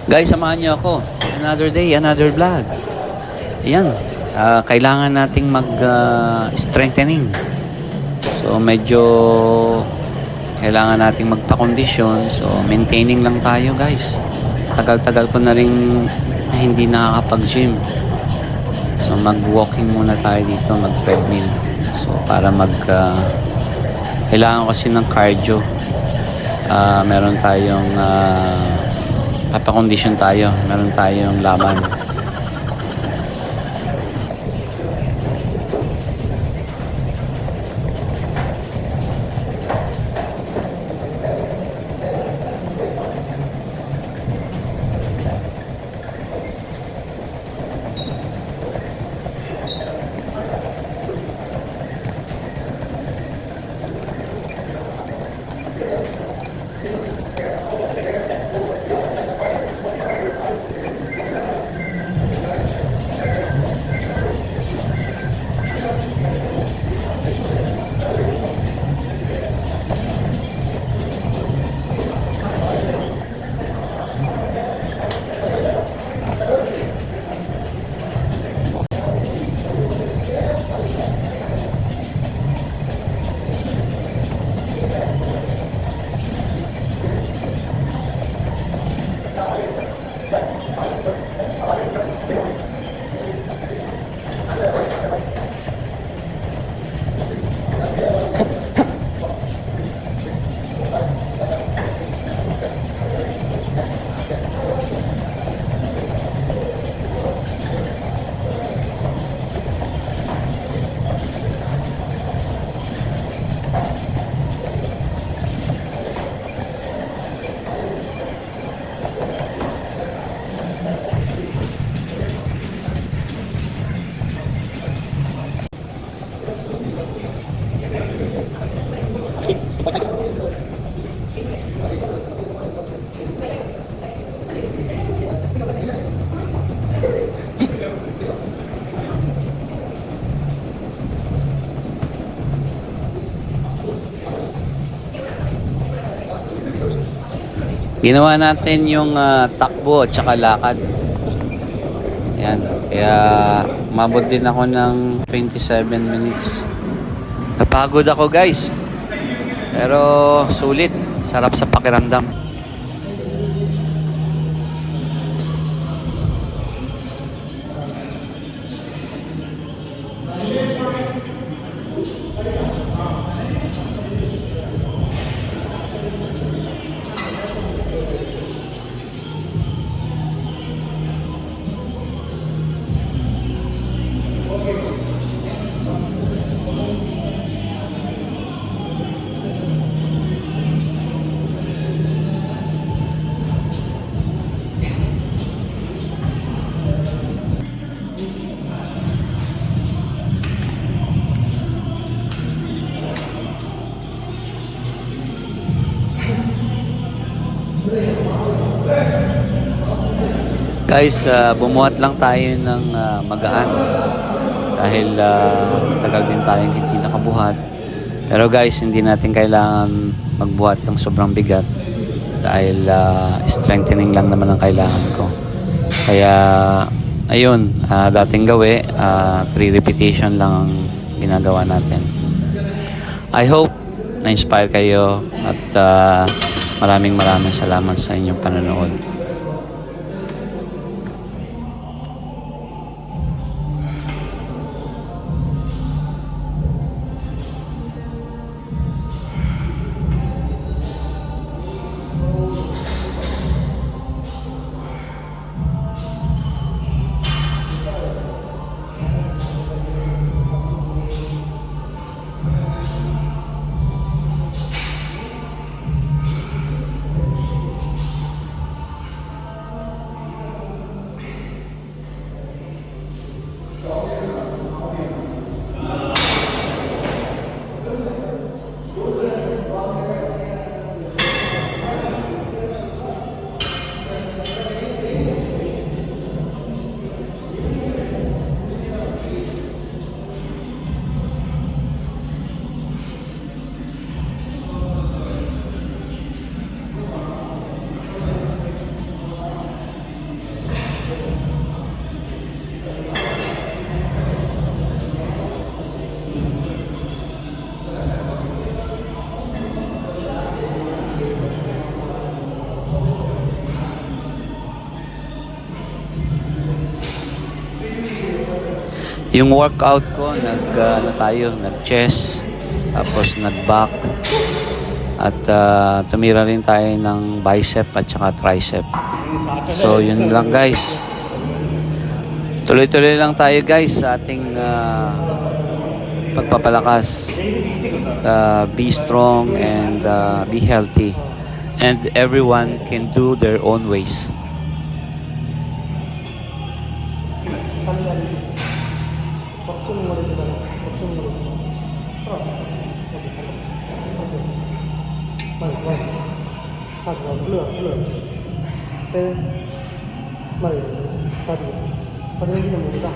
Guys, samahan niyo ako. Another day, another vlog. Ayan. Kailangan nating mag-strengthening. So, medyo kailangan nating magpa-condition. So, maintaining lang tayo, guys. Tagal-tagal ko na rin hindi nakakapag-gym. So, mag-walking muna tayo dito, mag-treadmill. So, para kailangan kasi ng cardio. Meron tayong papakondisyon tayo. Meron tayong laban. Ginawa natin yung takbo at saka lakad. Yan. Kaya umabot din ako ng 27 minutes. Napagod ako, guys. Pero sulit. Sarap sa pakiramdam. Guys, bumuhat lang tayo ng magaan dahil matagal din tayong hindi nakabuhat. Pero guys, hindi natin kailangan magbuhat ng sobrang bigat dahil strengthening lang naman ang kailangan ko. Kaya ayun, dating gawi, 3 repetition lang ang ginagawa natin. I hope na-inspire kayo at maraming salamat sa inyong panonood. Yung workout ko, nag-chest, tapos nag-back, at tumira rin tayo ng bicep at saka tricep. So, yun lang guys. Tuloy-tuloy lang tayo guys sa ating pagpapalakas. Be strong and be healthy. And everyone can do their own ways. 네, 맞아요. 다리. 다리 힘이 너무 다